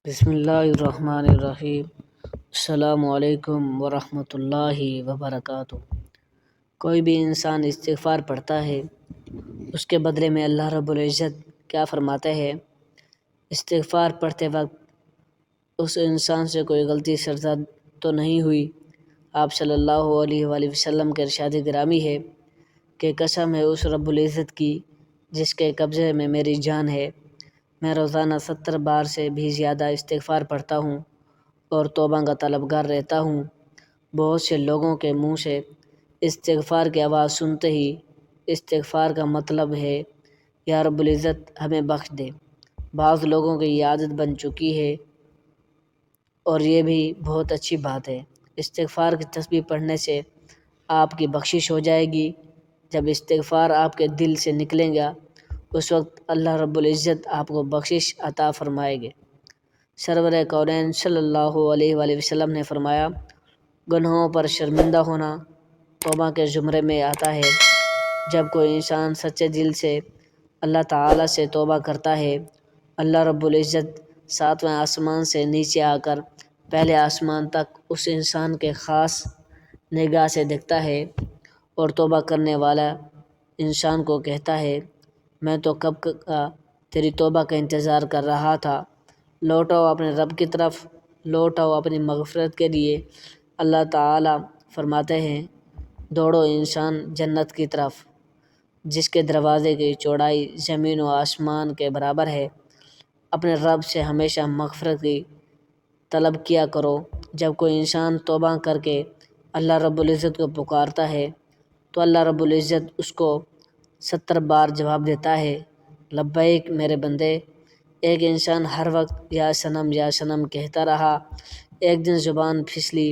بسم اللہ الرحمن الرحیم۔ السلام علیکم ورحمۃ اللہ وبرکاتہ۔ کوئی بھی انسان استغفار پڑھتا ہے، اس کے بدلے میں اللہ رب العزت کیا فرماتے ہیں؟ استغفار پڑھتے وقت اس انسان سے کوئی غلطی سرزد تو نہیں ہوئی؟ آپ صلی اللہ علیہ وآلہ وسلم کے ارشاد گرامی ہے کہ قسم ہے اس رب العزت کی جس کے قبضے میں میری جان ہے، میں روزانہ 70 بار سے بھی زیادہ استغفار پڑھتا ہوں اور توبہ کا طلبگار رہتا ہوں۔ بہت سے لوگوں کے منہ سے استغفار کی آواز سنتے ہی استغفار کا مطلب ہے یا رب العزت ہمیں بخش دے۔ بعض لوگوں کی یہ عادت بن چکی ہے اور یہ بھی بہت اچھی بات ہے۔ استغفار کی تسبیح پڑھنے سے آپ کی بخشش ہو جائے گی۔ جب استغفار آپ کے دل سے نکلے گا اس وقت اللہ رب العزت آپ کو بخشش عطا فرمائے گے۔ سرور کونین صلی اللہ علیہ وآلہ وسلم نے فرمایا، گناہوں پر شرمندہ ہونا توبہ کے زمرے میں آتا ہے۔ جب کوئی انسان سچے دل سے اللہ تعالیٰ سے توبہ کرتا ہے، اللہ رب العزت 7ویں آسمان سے نیچے آ کر پہلے آسمان تک اس انسان کے خاص نگاہ سے دیکھتا ہے اور توبہ کرنے والا انسان کو کہتا ہے، میں تو کب کا تیری توبہ کا انتظار کر رہا تھا، لوٹاؤ اپنے رب کی طرف، لوٹاؤ اپنی مغفرت کے لیے۔ اللہ تعالیٰ فرماتے ہیں، دوڑو انسان جنت کی طرف جس کے دروازے کی چوڑائی زمین و آسمان کے برابر ہے۔ اپنے رب سے ہمیشہ مغفرت کی طلب کیا کرو۔ جب کوئی انسان توبہ کر کے اللہ رب العزت کو پکارتا ہے تو اللہ رب العزت اس کو 70 بار جواب دیتا ہے، لبیک میرے بندے۔ ایک انسان ہر وقت یا سنم کہتا رہا۔ ایک دن زبان پھسلی،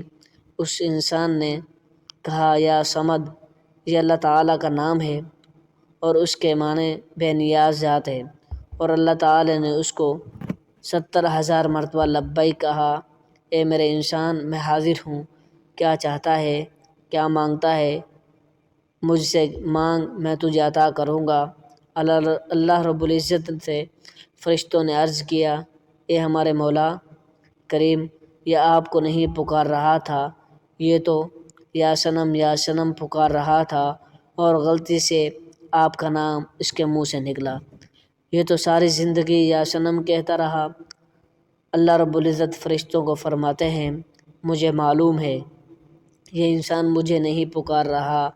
اس انسان نے کہا یا صمد، یہ اللہ تعالیٰ کا نام ہے اور اس کے معنی بے نیاز ذات ہے، اور اللہ تعالیٰ نے اس کو 70,000 مرتبہ لبیک کہا۔ اے میرے انسان، میں حاضر ہوں، کیا چاہتا ہے، کیا مانگتا ہے، مجھ سے مانگ، میں تجھے عطا کروں گا۔ اللہ رب العزت سے فرشتوں نے عرض کیا، اے ہمارے مولا کریم، یہ آپ کو نہیں پکار رہا تھا، یہ تو یا سنم پکار رہا تھا اور غلطی سے آپ کا نام اس کے منہ سے نکلا۔ یہ تو ساری زندگی یا سنم کہتا رہا۔ اللہ رب العزت فرشتوں کو فرماتے ہیں، مجھے معلوم ہے یہ انسان مجھے نہیں پکار رہا،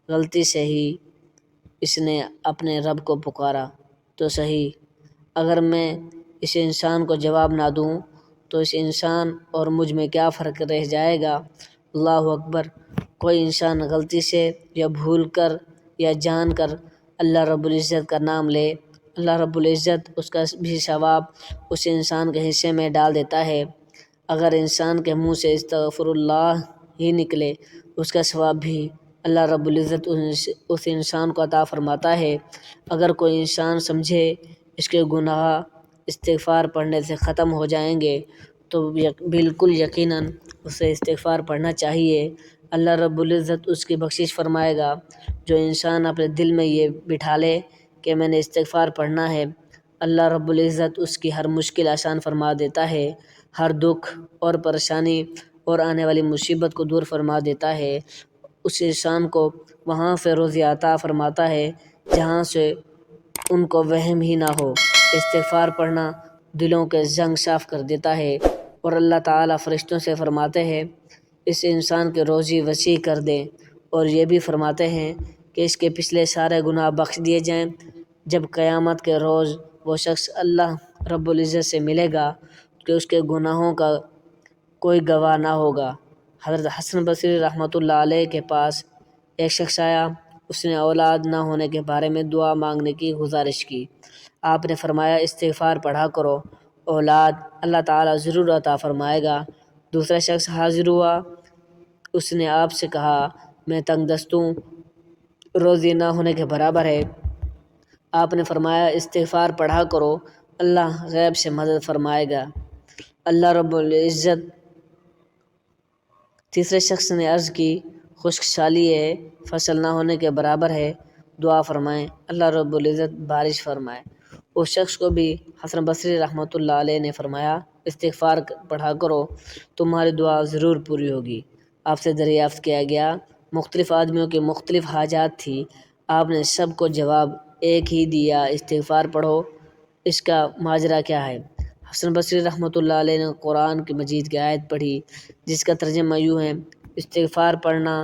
غلطی سے ہی اس نے اپنے رب کو پکارا تو صحیح۔ اگر میں اس انسان کو جواب نہ دوں تو اس انسان اور مجھ میں کیا فرق رہ جائے گا؟ اللہ اکبر۔ کوئی انسان غلطی سے یا بھول کر یا جان کر اللہ رب العزت کا نام لے، اللہ رب العزت اس کا بھی ثواب اس انسان کے حصے میں ڈال دیتا ہے۔ اگر انسان کے منہ سے استغفر اللہ ہی نکلے اس کا ثواب بھی اللہ رب العزت اس انسان کو عطا فرماتا ہے۔ اگر کوئی انسان سمجھے اس کے گناہ استغفار پڑھنے سے ختم ہو جائیں گے تو بالکل یقیناً اسے استغفار پڑھنا چاہیے۔ اللہ رب العزت اس کی بخشش فرمائے گا۔ جو انسان اپنے دل میں یہ بٹھا لے کہ میں نے استغفار پڑھنا ہے، اللہ رب العزت اس کی ہر مشکل آسان فرما دیتا ہے، ہر دکھ اور پریشانی اور آنے والی مصیبت کو دور فرما دیتا ہے۔ اس انسان کو وہاں سے روزی عطا فرماتا ہے جہاں سے ان کو وہم ہی نہ ہو۔ استغفار پڑھنا دلوں کے زنگ صاف کر دیتا ہے، اور اللہ تعالیٰ فرشتوں سے فرماتے ہیں اس انسان کی روزی وسیع کر دیں، اور یہ بھی فرماتے ہیں کہ اس کے پچھلے سارے گناہ بخش دیے جائیں۔ جب قیامت کے روز وہ شخص اللہ رب العزت سے ملے گا کہ اس کے گناہوں کا کوئی گواہ نہ ہوگا۔ حضرت حسن بصری رحمۃ اللہ علیہ کے پاس ایک شخص آیا، اس نے اولاد نہ ہونے کے بارے میں دعا مانگنے کی گزارش کی۔ آپ نے فرمایا، استغفار پڑھا کرو، اولاد اللہ تعالیٰ ضرور عطا فرمائے گا۔ دوسرا شخص حاضر ہوا، اس نے آپ سے کہا، میں تنگ دست ہوں، روزی نہ ہونے کے برابر ہے۔ آپ نے فرمایا، استغفار پڑھا کرو، اللہ غیب سے مدد فرمائے گا، اللہ رب العزت۔ تیسرے شخص نے عرض کی، خشک سالی ہے، فصل نہ ہونے کے برابر ہے، دعا فرمائیں، اللہ رب العزت بارش فرمائے۔ اس شخص کو بھی حسن بصری رحمۃ اللہ علیہ نے فرمایا، استغفار پڑھا کرو، تمہاری دعا ضرور پوری ہوگی۔ آپ سے دریافت کیا گیا، مختلف آدمیوں کی مختلف حاجات تھی، آپ نے سب کو جواب ایک ہی دیا، استغفار پڑھو، اس کا ماجرا کیا ہے؟ حسن بصری رحمۃ اللہ علیہ نے قرآن کی مجید کی آیت پڑھی جس کا ترجمہ یوں ہے: استغفار پڑھنا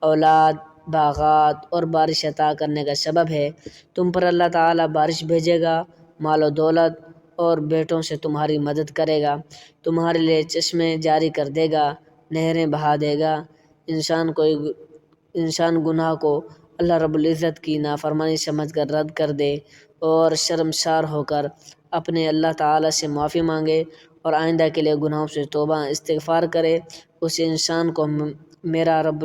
اولاد، باغات اور بارش عطا کرنے کا سبب ہے، تم پر اللہ تعالیٰ بارش بھیجے گا، مال و دولت اور بیٹوں سے تمہاری مدد کرے گا، تمہارے لیے چشمے جاری کر دے گا، نہریں بہا دے گا۔ انسان گناہ کو اللہ رب العزت کی نافرمانی سمجھ کر رد کر دے اور شرمسار ہو کر اپنے اللہ تعالیٰ سے معافی مانگے اور آئندہ کے لیے گناہوں سے توبہ استغفار کرے، اس انسان کو میرا رب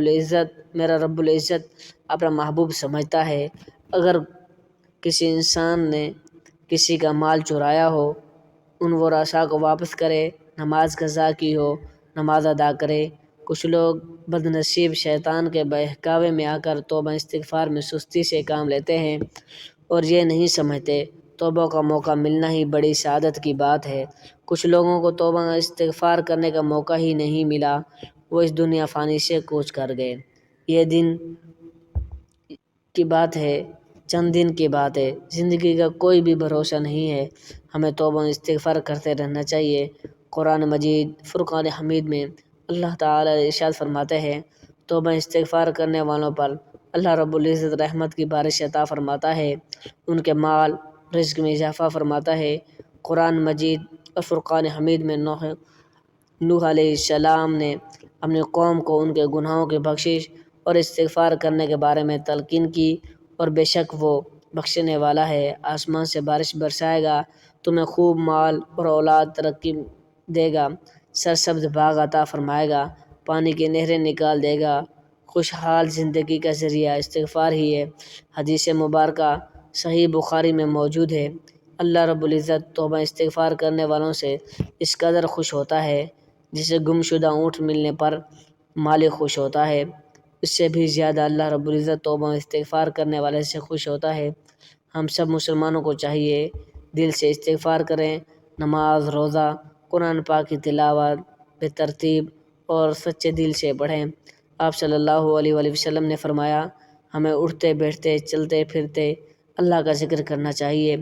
العزت اپنا محبوب سمجھتا ہے۔ اگر کسی انسان نے کسی کا مال چرایا ہو، ان ورثاء کو واپس کرے، نماز قضا کی ہو، نماز ادا کرے۔ کچھ لوگ بد نصیب شیطان کے بہکاوے میں آ کر توبہ استغفار میں سستی سے کام لیتے ہیں اور یہ نہیں سمجھتے توبہ کا موقع ملنا ہی بڑی سعادت کی بات ہے۔ کچھ لوگوں کو توبہ استغفار کرنے کا موقع ہی نہیں ملا، وہ اس دنیا فانی سے کوچ کر گئے۔ یہ دن کی بات ہے، چند دن کی بات ہے، زندگی کا کوئی بھی بھروسہ نہیں ہے، ہمیں توبہ استغفار کرتے رہنا چاہیے۔ قرآن مجید فرقان حمید میں اللہ تعالیٰ ارشاد فرماتے ہیں، توبہ استغفار کرنے والوں پر اللہ رب العزت رحمت کی بارش عطا فرماتا ہے، ان کے مال رزق میں اضافہ فرماتا ہے۔ قرآن مجید اور فرقان حمید میں نوح علیہ السلام نے اپنی قوم کو ان کے گناہوں کی بخشش اور استغفار کرنے کے بارے میں تلقین کی، اور بے شک وہ بخشنے والا ہے، آسمان سے بارش برسائے گا، تمہیں خوب مال اور اولاد ترقی دے گا، سرسبز باغ عطا فرمائے گا، پانی کی نہریں نکال دے گا۔ خوشحال زندگی کا ذریعہ استغفار ہی ہے۔ حدیث مبارکہ صحیح بخاری میں موجود ہے، اللہ رب العزت توبہ استغفار کرنے والوں سے اس قدر خوش ہوتا ہے جسے گمشدہ اونٹ ملنے پر مالک خوش ہوتا ہے، اس سے بھی زیادہ اللہ رب العزت توبہ استغفار کرنے والے سے خوش ہوتا ہے۔ ہم سب مسلمانوں کو چاہیے دل سے استغفار کریں، نماز، روزہ، قرآن پاک کی تلاوت بے ترتیب اور سچے دل سے پڑھیں۔ آپ صلی اللہ علیہ وآلہ وسلم نے فرمایا، ہمیں اٹھتے بیٹھتے چلتے پھرتے اللہ کا ذکر کرنا چاہیے،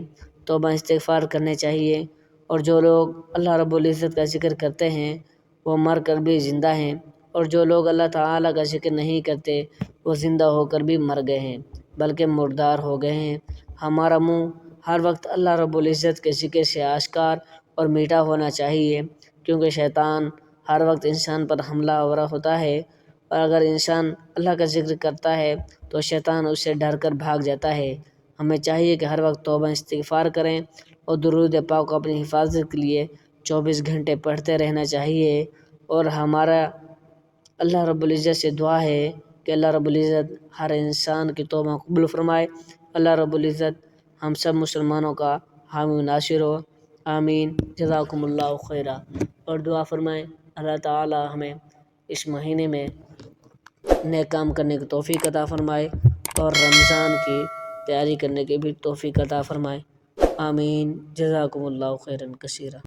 توبہ استغفار کرنے چاہیے، اور جو لوگ اللہ رب العزت کا ذکر کرتے ہیں وہ مر کر بھی زندہ ہیں، اور جو لوگ اللہ تعالیٰ کا ذکر نہیں کرتے وہ زندہ ہو کر بھی مر گئے ہیں بلکہ مردار ہو گئے ہیں۔ ہمارا منہ ہر وقت اللہ رب العزت کے ذکر سے آشکار اور میٹھا ہونا چاہیے، کیونکہ شیطان ہر وقت انسان پر حملہ آور ہوتا ہے، اور اگر انسان اللہ کا ذکر کرتا ہے تو شیطان اس سے ڈر کر بھاگ جاتا ہے۔ ہمیں چاہیے کہ ہر وقت توبہ استغفار کریں اور درود پاک کو اپنی حفاظت کے لیے 24 گھنٹے پڑھتے رہنا چاہیے، اور ہمارا اللہ رب العزت سے دعا ہے کہ اللہ رب العزت ہر انسان کی توبہ قبول فرمائے۔ اللہ رب العزت ہم سب مسلمانوں کا حامی و ناصر ہو، آمین۔ جزاکم اللہ خیرہ۔ اور دعا فرمائیں اللہ تعالی ہمیں اس مہینے میں نیک کام کرنے کی توفیق عطا فرمائے اور رمضان کی تیاری کرنے کی بھی توفیق عطا فرمائے، آمین۔ جزاکم اللہ خیرا کثیرا۔